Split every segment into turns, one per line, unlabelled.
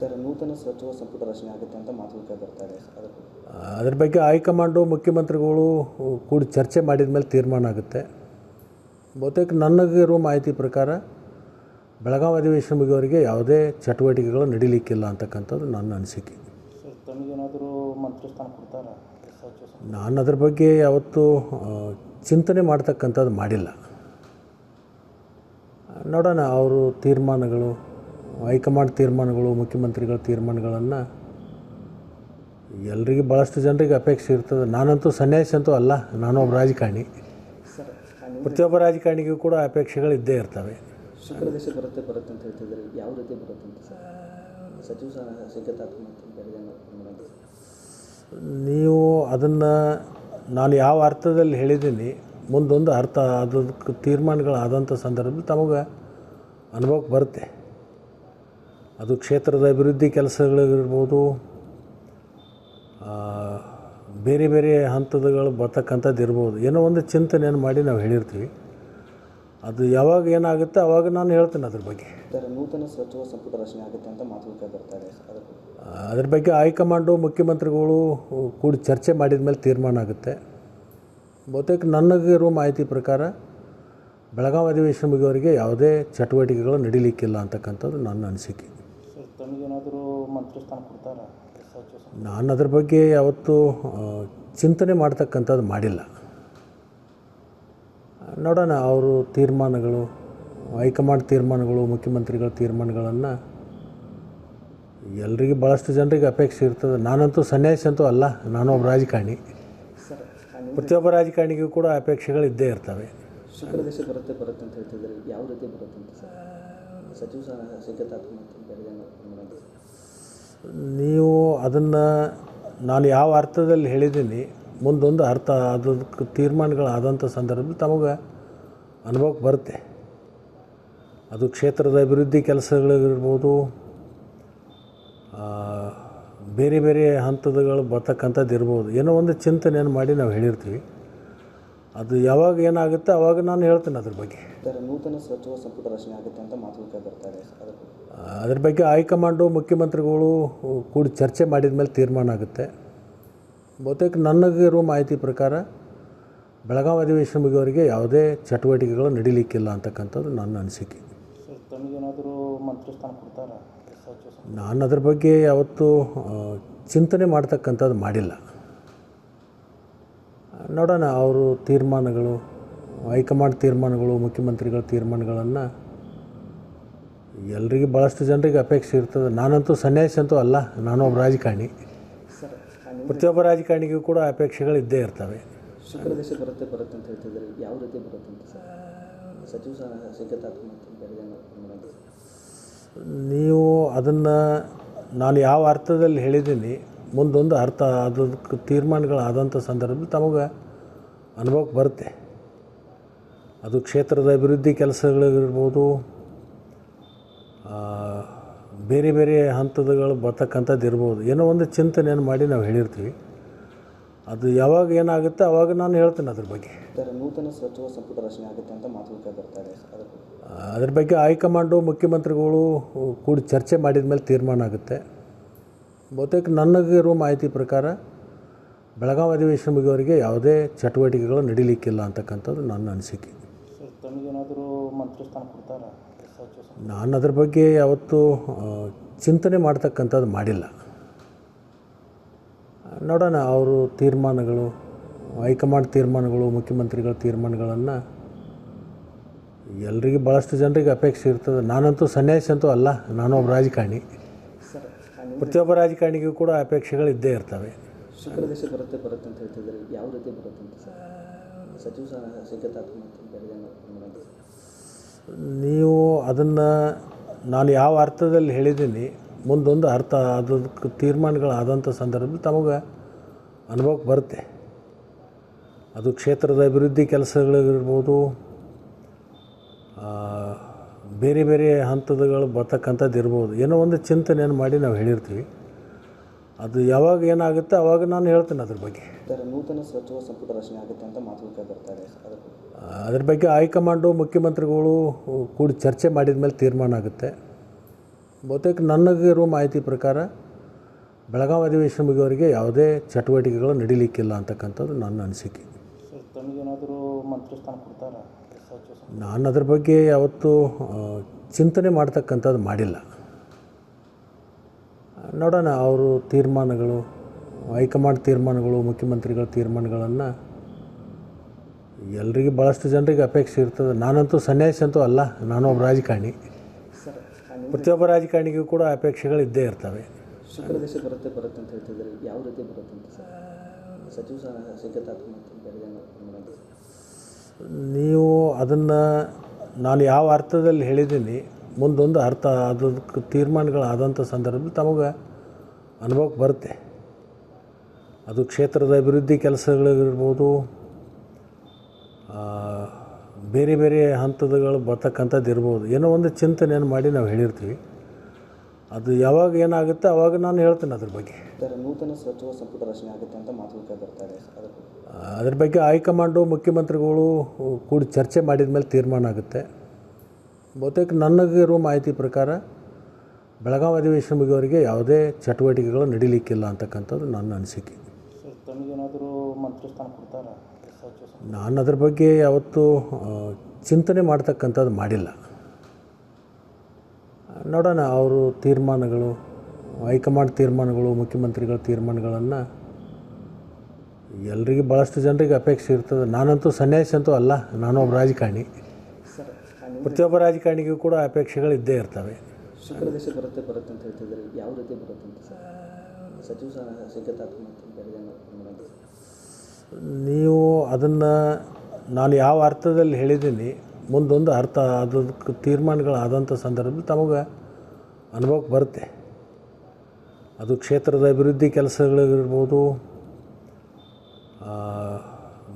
Sir, ನೂತನ ಸಚಿವ ಸಂಪುಟ ರಚನೆ ಆಗುತ್ತೆ ಅಂತ ಮಾತುಕತೆ ಬರ್ತಾ ಇದೆ.
ಅದ್ರ ಬಗ್ಗೆ ಹೈಕಮಾಂಡು ಮುಖ್ಯಮಂತ್ರಿಗಳು ಕೂಡಿ ಚರ್ಚೆ ಮಾಡಿದ ಮೇಲೆ ತೀರ್ಮಾನ ಆಗುತ್ತೆ. ಬಹುತೇಕ ನನಗಿರೋ ಮಾಹಿತಿ ಪ್ರಕಾರ ಬೆಳಗಾವಿ ಅಧಿವೇಶನ ಮುಗಿಯವರೆಗೆ ಯಾವುದೇ ಚಟುವಟಿಕೆಗಳು ನಡೀಲಿಕ್ಕಿಲ್ಲ ಅಂತಕ್ಕಂಥದ್ದು ನನ್ನ ಅನಿಸಿಕೆ.
ಸರ್, ತಮಗೇನಾದರೂ ಮಂತ್ರಿ ಸ್ಥಾನ ಕೊಡ್ತಾರಾ?
ನಾನು ಅದ್ರ ಬಗ್ಗೆ ಯಾವತ್ತೂ ಚಿಂತನೆ ಮಾಡ್ತಕ್ಕಂಥದ್ದು ಮಾಡಿಲ್ಲ. ನೋಡೋಣ, ಅವರು ತೀರ್ಮಾನಗಳು, ಹೈಕಮಾಂಡ್ ತೀರ್ಮಾನಗಳು, ಮುಖ್ಯಮಂತ್ರಿಗಳ ತೀರ್ಮಾನಗಳನ್ನು ಎಲ್ರಿಗೂ ಭಾಳಷ್ಟು ಜನರಿಗೆ ಅಪೇಕ್ಷೆ ಇರ್ತದೆ. ನಾನಂತೂ ಸನ್ಯಾಸಿ ಅಂತೂ ಅಲ್ಲ, ನಾನೊಬ್ಬ ರಾಜಕಾರಣಿ. ಪ್ರತಿಯೊಬ್ಬ ರಾಜಕಾರಣಿಗೂ ಕೂಡ ಅಪೇಕ್ಷೆಗಳು ಇದ್ದೇ ಇರ್ತವೆ.
ಶುಕ್ರದೇಶ ಬರುತ್ತೆ ಅಂತ ಹೇಳ್ತಿದ್ದಾರೆ. ಯಾವ ರೀತಿ ಬರುತ್ತೆ ಅಂತ ಸಚಿವ ಸಿದ್ಧತೆ
ನೀವು ಅದನ್ನು ನಾನು ಯಾವ ಅರ್ಥದಲ್ಲಿ ಹೇಳಿದ್ದೀನಿ, ಮುಂದೊಂದು ಅರ್ಥ ಅದಕ್ಕೆ ತೀರ್ಮಾನಗಳಾದಂಥ ಸಂದರ್ಭದಲ್ಲಿ ತಮಗೆ ಅನುಭವಕ್ಕೆ ಬರುತ್ತೆ. ಅದು ಕ್ಷೇತ್ರದ ಅಭಿವೃದ್ಧಿ ಕೆಲಸಗಳಿರ್ಬೋದು, ಬೇರೆ ಬೇರೆ ಹಂತಗಳು ಬರ್ತಕ್ಕಂಥದ್ದು ಇರ್ಬೋದು. ಏನೋ ಒಂದು ಚಿಂತನೆಯನ್ನು ಮಾಡಿ ನಾವು ಹೇಳಿರ್ತೀವಿ. ಅದು ಯಾವಾಗ ಏನಾಗುತ್ತೆ ಆವಾಗ ನಾನು ಹೇಳ್ತೀನಿ ಅದ್ರ ಬಗ್ಗೆ.
ನೂತನ ಸಚಿವ ಸಂಪುಟ ರಚನೆ ಆಗುತ್ತೆ ಅಂತ ಮಾತುಕತೆ ಬರ್ತಾ ಇದೆ.
ಅದ್ರ ಬಗ್ಗೆ ಹೈಕಮಾಂಡು ಮುಖ್ಯಮಂತ್ರಿಗಳು ಕೂಡಿ ಚರ್ಚೆ ಮಾಡಿದ ಮೇಲೆ ತೀರ್ಮಾನ ಆಗುತ್ತೆ. ಬಹುತೇಕ ನನಗಿರೋ ಮಾಹಿತಿ ಪ್ರಕಾರ ಬೆಳಗಾವಿ ಅಧಿವೇಶನ ಮುಗಿಯವರೆಗೆ ಯಾವುದೇ ಚಟುವಟಿಕೆಗಳು ನಡೀಲಿಕ್ಕಿಲ್ಲ ಅಂತಕ್ಕಂಥದ್ದು ನನ್ನ ಅನಿಸಿಕೆ.
ಸರ್, ತಮಗೇನಾದರೂ ಮಂತ್ರಿ ಸ್ಥಾನ ಕೊಡ್ತಾರಾ?
ನಾನು ಅದ್ರ ಬಗ್ಗೆ ಯಾವತ್ತೂ ಚಿಂತನೆ ಮಾಡ್ತಕ್ಕಂಥದ್ದು ಮಾಡಿಲ್ಲ. ನೋಡೋಣ, ಅವರು ತೀರ್ಮಾನಗಳು, ಹೈಕಮಾಂಡ್ ತೀರ್ಮಾನಗಳು, ಮುಖ್ಯಮಂತ್ರಿಗಳ ತೀರ್ಮಾನಗಳನ್ನು ಎಲ್ರಿಗೂ ಭಾಳಷ್ಟು ಜನರಿಗೆ ಅಪೇಕ್ಷೆ ಇರ್ತದೆ. ನಾನಂತೂ ಸನ್ಯಾಸಿ ಅಂತೂ ಅಲ್ಲ, ನಾನೊಬ್ಬ ರಾಜಕಾರಣಿ. ಪ್ರತಿಯೊಬ್ಬ ರಾಜಕಾರಣಿಗೂ ಕೂಡ ಅಪೇಕ್ಷೆಗಳು ಇದ್ದೇ ಇರ್ತವೆ.
ಶುಕ್ರದೇಶ ಬರುತ್ತೆ ಅಂತ ಹೇಳ್ತಿದ್ದಾರೆ. ಯಾವ ರೀತಿ ಬರುತ್ತೆ ಅಂತ ಸಚಿವ ಸಿದ್ಧತೆ
ನೀವು ಅದನ್ನು ನಾನು ಯಾವ ಅರ್ಥದಲ್ಲಿ ಹೇಳಿದ್ದೀನಿ, ಮುಂದೊಂದು ಅರ್ಥ ಅದಕ್ಕೆ ತೀರ್ಮಾನಗಳಾದಂಥ ಸಂದರ್ಭದಲ್ಲಿ ತಮಗೆ ಅನುಭವಕ್ಕೆ ಬರುತ್ತೆ. ಅದು ಕ್ಷೇತ್ರದ ಅಭಿವೃದ್ಧಿ ಕೆಲಸಗಳಿರ್ಬೋದು, ಬೇರೆ ಬೇರೆ ಹಂತಗಳು ಬರ್ತಕ್ಕಂಥದ್ದು ಇರ್ಬೋದು. ಏನೋ ಒಂದು ಚಿಂತನೆಯನ್ನು ಮಾಡಿ ನಾವು ಹೇಳಿರ್ತೀವಿ. ಅದು ಯಾವಾಗ ಏನಾಗುತ್ತೆ ಆವಾಗ ನಾನು ಹೇಳ್ತೀನಿ ಅದ್ರ ಬಗ್ಗೆ.
ನೂತನ ಸಚಿವ ಸಂಪುಟ ರಚನೆ ಆಗುತ್ತೆ ಅಂತ ಮಾತುಕತೆ ಬರ್ತಾ ಇದೆ.
ಅದ್ರ ಬಗ್ಗೆ ಹೈಕಮಾಂಡು ಮುಖ್ಯಮಂತ್ರಿಗಳು ಕೂಡಿ ಚರ್ಚೆ ಮಾಡಿದ ಮೇಲೆ ತೀರ್ಮಾನ ಆಗುತ್ತೆ. ಬಹುತೇಕ ನನಗಿರೋ ಮಾಹಿತಿ ಪ್ರಕಾರ ಬೆಳಗಾವಿ ಅಧಿವೇಶನ ಮುಗಿಯವರೆಗೆ ಯಾವುದೇ ಚಟುವಟಿಕೆಗಳು ನಡೀಲಿಕ್ಕಿಲ್ಲ ಅಂತಕ್ಕಂಥದ್ದು ನನ್ನ ಅನಿಸಿಕೆ.
ಸರ್, ತಮಗೇನಾದರೂ ಮಂತ್ರಿ ಸ್ಥಾನ ಕೊಡ್ತಾರಾ?
ನಾನು ಅದ್ರ ಬಗ್ಗೆ ಯಾವತ್ತೂ ಚಿಂತನೆ ಮಾಡ್ತಕ್ಕಂಥದ್ದು ಮಾಡಿಲ್ಲ. ನೋಡೋಣ, ಅವರು ತೀರ್ಮಾನಗಳು, ಹೈಕಮಾಂಡ್ ತೀರ್ಮಾನಗಳು, ಮುಖ್ಯಮಂತ್ರಿಗಳ ತೀರ್ಮಾನಗಳನ್ನು ಎಲ್ರಿಗೂ ಭಾಳಷ್ಟು ಜನರಿಗೆ ಅಪೇಕ್ಷೆ ಇರ್ತದೆ. ನಾನಂತೂ ಸನ್ಯಾಸಿ ಅಂತೂ ಅಲ್ಲ, ನಾನೊಬ್ಬ ರಾಜಕಾರಣಿ. ಪ್ರತಿಯೊಬ್ಬ ರಾಜಕಾರಣಿಗೂ ಕೂಡ ಅಪೇಕ್ಷೆಗಳು ಇದ್ದೇ ಇರ್ತವೆ.
ಶುಕ್ರದೇಶ ಬರುತ್ತೆ ಅಂತ ಹೇಳ್ತಿದ್ದಾರೆ. ಯಾವ ರೀತಿ ಬರುತ್ತೆ ಅಂತ ಸಚಿವ ಸಿದ್ಧತೆ
ನೀವು ಅದನ್ನು ನಾನು ಯಾವ ಅರ್ಥದಲ್ಲಿ ಹೇಳಿದ್ದೀನಿ, ಮುಂದೊಂದು ಅರ್ಥ ಅದಕ್ಕೆ ತೀರ್ಮಾನಗಳಾದಂಥ ಸಂದರ್ಭದಲ್ಲಿ ತಮಗೆ ಅನುಭವಕ್ಕೆ ಬರುತ್ತೆ. ಅದು ಕ್ಷೇತ್ರದ ಅಭಿವೃದ್ಧಿ ಕೆಲಸಗಳಿರ್ಬೋದು, ಬೇರೆ ಬೇರೆ ಹಂತಗಳು ಬರ್ತಕ್ಕಂಥದ್ದು ಇರ್ಬೋದು. ಏನೋ ಒಂದು ಚಿಂತನೆಯನ್ನು ಮಾಡಿ ನಾವು ಹೇಳಿರ್ತೀವಿ. ಅದು ಯಾವಾಗ ಏನಾಗುತ್ತೆ ಆವಾಗ ನಾನು ಹೇಳ್ತೀನಿ ಅದ್ರ ಬಗ್ಗೆ.
ನೂತನ ಸಚಿವ ಸಂಪುಟ ರಚನೆ ಆಗುತ್ತೆ ಅಂತ ಮಾತುಕತೆ ಬರ್ತಾ ಇದೆ.
ಅದ್ರ ಬಗ್ಗೆ ಹೈಕಮಾಂಡು ಮುಖ್ಯಮಂತ್ರಿಗಳು ಕೂಡಿ ಚರ್ಚೆ ಮಾಡಿದ ಮೇಲೆ ತೀರ್ಮಾನ ಆಗುತ್ತೆ. ಬಹುತೇಕ ನನಗಿರೋ ಮಾಹಿತಿ ಪ್ರಕಾರ ಬೆಳಗಾವಿ ಅಧಿವೇಶನ ಮುಗಿಯವರೆಗೆ ಯಾವುದೇ ಚಟುವಟಿಕೆಗಳು ನಡೀಲಿಕ್ಕಿಲ್ಲ ಅಂತಕ್ಕಂಥದ್ದು ನನ್ನ ಅನಿಸಿಕೆ.
ಸರ್, ತಮಗೇನಾದರೂ ಮಂತ್ರಿ ಸ್ಥಾನ ಕೊಡ್ತಾರಾ?
ನಾನು ಅದ್ರ ಬಗ್ಗೆ ಯಾವತ್ತೂ ಚಿಂತನೆ ಮಾಡ್ತಕ್ಕಂಥದ್ದು ಮಾಡಿಲ್ಲ. ನೋಡೋಣ, ಅವರು ತೀರ್ಮಾನಗಳು, ಹೈಕಮಾಂಡ್ ತೀರ್ಮಾನಗಳು, ಮುಖ್ಯಮಂತ್ರಿಗಳ ತೀರ್ಮಾನಗಳನ್ನು ಎಲ್ರಿಗೂ ಭಾಳಷ್ಟು ಜನರಿಗೆ ಅಪೇಕ್ಷೆ ಇರ್ತದೆ. ನಾನಂತೂ ಸನ್ಯಾಸಿ ಅಂತೂ ಅಲ್ಲ, ನಾನೊಬ್ಬ ರಾಜಕಾರಣಿ. ಪ್ರತಿಯೊಬ್ಬ ರಾಜಕಾರಣಿಗೂ ಕೂಡ ಅಪೇಕ್ಷೆಗಳು ಇದ್ದೇ ಇರ್ತವೆ.
ಶುಕ್ರದೇಶ ಬರುತ್ತೆ ಅಂತ ಹೇಳ್ತಿದ್ದಾರೆ. ಯಾವ ರೀತಿ ಬರುತ್ತೆ ಅಂತ ಸಚಿವ ಸಿದ್ಧತೆ
ನೀವು ಅದನ್ನು ನಾನು ಯಾವ ಅರ್ಥದಲ್ಲಿ ಹೇಳಿದ್ದೀನಿ, ಮುಂದೊಂದು ಅರ್ಥ ಅದಕ್ಕೆ ತೀರ್ಮಾನಗಳಾದಂಥ ಸಂದರ್ಭದಲ್ಲಿ ತಮಗೆ ಅನುಭವಕ್ಕೆ ಬರುತ್ತೆ. ಅದು ಕ್ಷೇತ್ರದ ಅಭಿವೃದ್ಧಿ ಕೆಲಸಗಳಿರ್ಬೋದು, ಬೇರೆ ಬೇರೆ ಹಂತಗಳು ಬರ್ತಕ್ಕಂಥದ್ದು ಇರ್ಬೋದು. ಏನೋ ಒಂದು ಚಿಂತನೆಯನ್ನು ಮಾಡಿ ನಾವು ಹೇಳಿರ್ತೀವಿ. ಅದು ಯಾವಾಗ ಏನಾಗುತ್ತೆ ಆವಾಗ ನಾನು ಹೇಳ್ತೀನಿ ಅದ್ರ ಬಗ್ಗೆ.
ನೂತನ ಸಚಿವ ಸಂಪುಟ ರಚನೆ ಆಗುತ್ತೆ ಅಂತ ಮಾತುಕತೆ ಬರ್ತಾ ಇದೆ.
ಅದ್ರ ಬಗ್ಗೆ ಹೈಕಮಾಂಡು ಮುಖ್ಯಮಂತ್ರಿಗಳು ಕೂಡಿ ಚರ್ಚೆ ಮಾಡಿದ ಮೇಲೆ ತೀರ್ಮಾನ ಆಗುತ್ತೆ. ಬಹುತೇಕ ನನಗಿರೋ ಮಾಹಿತಿ ಪ್ರಕಾರ ಬೆಳಗಾವಿ ಅಧಿವೇಶನ ಮುಗಿಯವರೆಗೆ ಯಾವುದೇ ಚಟುವಟಿಕೆಗಳು ನಡೀಲಿಕ್ಕಿಲ್ಲ ಅಂತಕ್ಕಂಥದ್ದು ನನ್ನ ಅನಿಸಿಕೆ.
ಸರ್ ತಮಗೇನಾದರೂ ಮಂತ್ರಿ ಸ್ಥಾನ ಕೊಡ್ತಾರಾ ಸಚಿವ ಸಂಪುಟ?
ನಾನು ಅದ್ರ ಬಗ್ಗೆ ಯಾವತ್ತೂ ಚಿಂತನೆ ಮಾಡ್ತಕ್ಕಂಥದ್ದು ಮಾಡಿಲ್ಲ. ನೋಡೋಣ, ಅವರು ತೀರ್ಮಾನಗಳು, ಹೈಕಮಾಂಡ್ ತೀರ್ಮಾನಗಳು, ಮುಖ್ಯಮಂತ್ರಿಗಳ ತೀರ್ಮಾನಗಳನ್ನು ಎಲ್ರಿಗೂ ಭಾಳಷ್ಟು ಜನರಿಗೆ ಅಪೇಕ್ಷೆ ಇರ್ತದೆ. ನಾನಂತೂ ಸನ್ಯಾಸಿ ಅಂತೂ ಅಲ್ಲ, ನಾನೊಬ್ಬ ರಾಜಕಾರಣಿ.
ಸರ್
ಪ್ರತಿಯೊಬ್ಬ ರಾಜಕಾರಣಿಗೂ ಕೂಡ ಅಪೇಕ್ಷೆಗಳು ಇದ್ದೇ ಇರ್ತವೆ.
ಶುಕ್ರ ದೇಶ ಬರುತ್ತೆ ಅಂತ ಹೇಳ್ತಿದ್ದಾರೆ, ಯಾವ ರೀತಿ ಬರುತ್ತೆ ಅಂತ ಸರ್ ಸಚಿವ ಸಿಗತ್ತೆ ಮತ್ತು ಬೇರೆ ಮಾಡೋದು?
ನೀವು ಅದನ್ನು ನಾನು ಯಾವ ಅರ್ಥದಲ್ಲಿ ಹೇಳಿದ್ದೀನಿ, ಮುಂದೊಂದು ಅರ್ಥ ಅದಕ್ಕೆ ತೀರ್ಮಾನಗಳಾದಂಥ ಸಂದರ್ಭದಲ್ಲಿ ತಮಗೆ ಅನುಭವಕ್ಕೆ ಬರುತ್ತೆ. ಅದು ಕ್ಷೇತ್ರದ ಅಭಿವೃದ್ಧಿ ಕೆಲಸಗಳಿರ್ಬೋದು, ಬೇರೆ ಬೇರೆ ಹಂತಗಳು ಬರ್ತಕ್ಕಂಥದ್ದು ಇರ್ಬೋದು. ಏನೋ ಒಂದು ಚಿಂತನೆಯನ್ನು ಮಾಡಿ ನಾವು ಹೇಳಿರ್ತೀವಿ. ಅದು ಯಾವಾಗ ಏನಾಗುತ್ತೆ ಆವಾಗ ನಾನು ಹೇಳ್ತೀನಿ ಅದ್ರ ಬಗ್ಗೆ.
ಸರ್ ನೂತನ ಸಚಿವ ಸಂಪುಟ ರಚನೆ ಆಗುತ್ತೆ ಅಂತ ಮಾತುಕತೆ ಬರ್ತಾರೆ, ಅದಕ್ಕೆ
ಅದ್ರ ಬಗ್ಗೆ ಹೈಕಮಾಂಡು ಮುಖ್ಯಮಂತ್ರಿಗಳು ಕೂಡಿ ಚರ್ಚೆ ಮಾಡಿದ ಮೇಲೆ ತೀರ್ಮಾನ ಆಗುತ್ತೆ. ಬಹುತೇಕ ನನಗಿರೋ ಮಾಹಿತಿ ಪ್ರಕಾರ ಬೆಳಗಾವಿ ಅಧಿವೇಶನ ಮುಗಿಯವರೆಗೆ ಯಾವುದೇ ಚಟುವಟಿಕೆಗಳು ನಡೀಲಿಕ್ಕಿಲ್ಲ ಅಂತಕ್ಕಂಥದ್ದು ನನ್ನ ಅನಿಸಿಕೆ.
ಸರ್ ತಮಗೇನಾದರೂ ಮಂತ್ರಿ ಸ್ಥಾನ ಕೊಡ್ತಾರಾ ಸಚಿವ ಸಂಪುಟ?
ನಾನು ಅದ್ರ ಬಗ್ಗೆ ಯಾವತ್ತೂ ಚಿಂತನೆ ಮಾಡ್ತಕ್ಕಂಥದ್ದು ಮಾಡಿಲ್ಲ. ನೋಡೋಣ, ಅವರು ತೀರ್ಮಾನಗಳು, ಹೈಕಮಾಂಡ್ ತೀರ್ಮಾನಗಳು, ಮುಖ್ಯಮಂತ್ರಿಗಳ ತೀರ್ಮಾನಗಳನ್ನು ಎಲ್ರಿಗೂ ಭಾಳಷ್ಟು ಜನರಿಗೆ ಅಪೇಕ್ಷೆ ಇರ್ತದೆ. ನಾನಂತೂ ಸನ್ಯಾಸಿ ಅಂತೂ ಅಲ್ಲ, ನಾನೊಬ್ಬ ರಾಜಕಾರಣಿ.
ಸರ್
ಪ್ರತಿಯೊಬ್ಬ ರಾಜಕಾರಣಿಗೂ ಕೂಡ ಅಪೇಕ್ಷೆಗಳು ಇದ್ದೇ ಇರ್ತವೆ.
ಶುಕ್ರ ದೇಶ ಬರುತ್ತೆ ಅಂತ ಹೇಳ್ತಿದ್ದಾರೆ, ಯಾವ ರೀತಿ ಬರುತ್ತೆ ಅಂತ ಸರ್ ಸಚಿವ ಸಿಗತ್ತೆ ಮತ್ತು ಬೇರೆ ಮಾಡೋದು?
ನೀವು ಅದನ್ನು ನಾನು ಯಾವ ಅರ್ಥದಲ್ಲಿ ಹೇಳಿದ್ದೀನಿ, ಮುಂದೊಂದು ಅರ್ಥ ಅದಕ್ಕೆ ತೀರ್ಮಾನಗಳಾದಂಥ ಸಂದರ್ಭದಲ್ಲಿ ತಮಗೆ ಅನುಭವಕ್ಕೆ ಬರುತ್ತೆ. ಅದು ಕ್ಷೇತ್ರದ ಅಭಿವೃದ್ಧಿ ಕೆಲಸಗಳಿರ್ಬೋದು,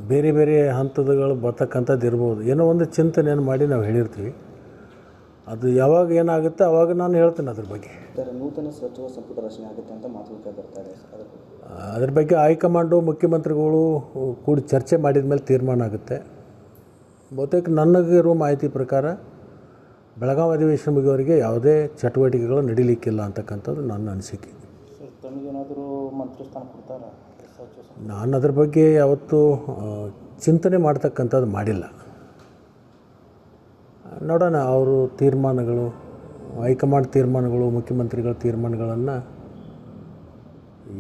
ಬೇರೆ ಬೇರೆ ಹಂತಗಳು ಬರ್ತಕ್ಕಂಥದ್ದು ಇರ್ಬೋದು. ಏನೋ ಒಂದು ಚಿಂತನೆಯನ್ನು ಮಾಡಿ ನಾವು ಹೇಳಿರ್ತೀವಿ. ಅದು ಯಾವಾಗ ಏನಾಗುತ್ತೆ ಆವಾಗ ನಾನು ಹೇಳ್ತೀನಿ ಅದ್ರ ಬಗ್ಗೆ.
ಸರ್ ನೂತನ ಸಚಿವ ಸಂಪುಟ ರಚನೆ ಆಗುತ್ತೆ ಅಂತ ಮಾತುಕತೆ ಬರ್ತಾರೆ, ಅದಕ್ಕೆ
ಅದ್ರ ಬಗ್ಗೆ ಹೈಕಮಾಂಡು ಮುಖ್ಯಮಂತ್ರಿಗಳು ಕೂಡಿ ಚರ್ಚೆ ಮಾಡಿದ ಮೇಲೆ ತೀರ್ಮಾನ ಆಗುತ್ತೆ. ಬಹುತೇಕ ನನಗಿರೋ ಮಾಹಿತಿ ಪ್ರಕಾರ ಬೆಳಗಾವಿ ಅಧಿವೇಶನ ಮುಗಿಯವರೆಗೆ ಯಾವುದೇ ಚಟುವಟಿಕೆಗಳು ನಡೀಲಿಕ್ಕಿಲ್ಲ ಅಂತಕ್ಕಂಥದ್ದು ನನ್ನ ಅನಿಸಿಕೆ.
ಸರ್ ತಮಗೇನಾದರೂ ಮಂತ್ರಿ ಸ್ಥಾನ ಕೊಡ್ತಾರಾ ಸಚಿವ ಸಂಪುಟ?
ನಾನು ಅದ್ರ ಬಗ್ಗೆ ಯಾವತ್ತೂ ಚಿಂತನೆ ಮಾಡ್ತಕ್ಕಂಥದ್ದು ಮಾಡಿಲ್ಲ. ನೋಡೋಣ, ಅವರು ತೀರ್ಮಾನಗಳು, ಹೈಕಮಾಂಡ್ ತೀರ್ಮಾನಗಳು, ಮುಖ್ಯಮಂತ್ರಿಗಳ ತೀರ್ಮಾನಗಳನ್ನು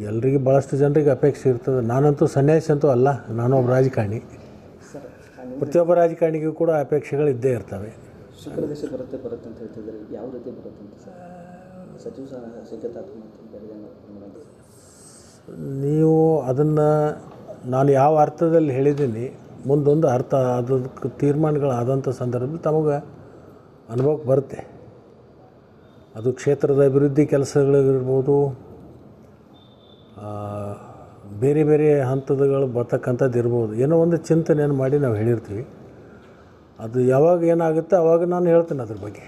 ಎಲ್ರಿಗೂ ಭಾಳಷ್ಟು ಜನರಿಗೆ ಅಪೇಕ್ಷೆ ಇರ್ತದೆ. ನಾನಂತೂ ಸನ್ಯಾಸಿ ಅಂತೂ ಅಲ್ಲ, ನಾನೊಬ್ಬ ರಾಜಕಾರಣಿ.
ಸರ್
ಪ್ರತಿಯೊಬ್ಬ ರಾಜಕಾರಣಿಗೂ ಕೂಡ ಅಪೇಕ್ಷೆಗಳು ಇದ್ದೇ ಇರ್ತವೆ.
ಶುಕ್ರ ದೇಶ ಬರುತ್ತೆ ಅಂತ ಹೇಳ್ತಿದ್ದಾರೆ, ಯಾವ ರೀತಿ ಬರುತ್ತೆ ಅಂತ ಸರ್ ಸಚಿವ ಸಿಗತ್ತೆ ಮತ್ತು ಬೇರೆ ಮಾಡೋದು?
ನೀವು ಅದನ್ನು ನಾನು ಯಾವ ಅರ್ಥದಲ್ಲಿ ಹೇಳಿದ್ದೀನಿ, ಮುಂದೊಂದು ಅರ್ಥ ಅದಕ್ಕೆ ತೀರ್ಮಾನಗಳಾದಂಥ ಸಂದರ್ಭದಲ್ಲಿ ತಮಗೆ ಅನುಭವಕ್ಕೆ ಬರುತ್ತೆ. ಅದು ಕ್ಷೇತ್ರದ ಅಭಿವೃದ್ಧಿ ಕೆಲಸಗಳಿರ್ಬೋದು, ಬೇರೆ ಬೇರೆ ಹಂತಗಳು ಬರ್ತಕ್ಕಂಥದ್ದು ಇರ್ಬೋದು. ಏನೋ ಒಂದು ಚಿಂತನೆಯನ್ನು ಮಾಡಿ ನಾವು ಹೇಳಿರ್ತೀವಿ. ಅದು ಯಾವಾಗ ಏನಾಗುತ್ತೆ ಆವಾಗ ನಾನು ಹೇಳ್ತೀನಿ ಅದ್ರ ಬಗ್ಗೆ.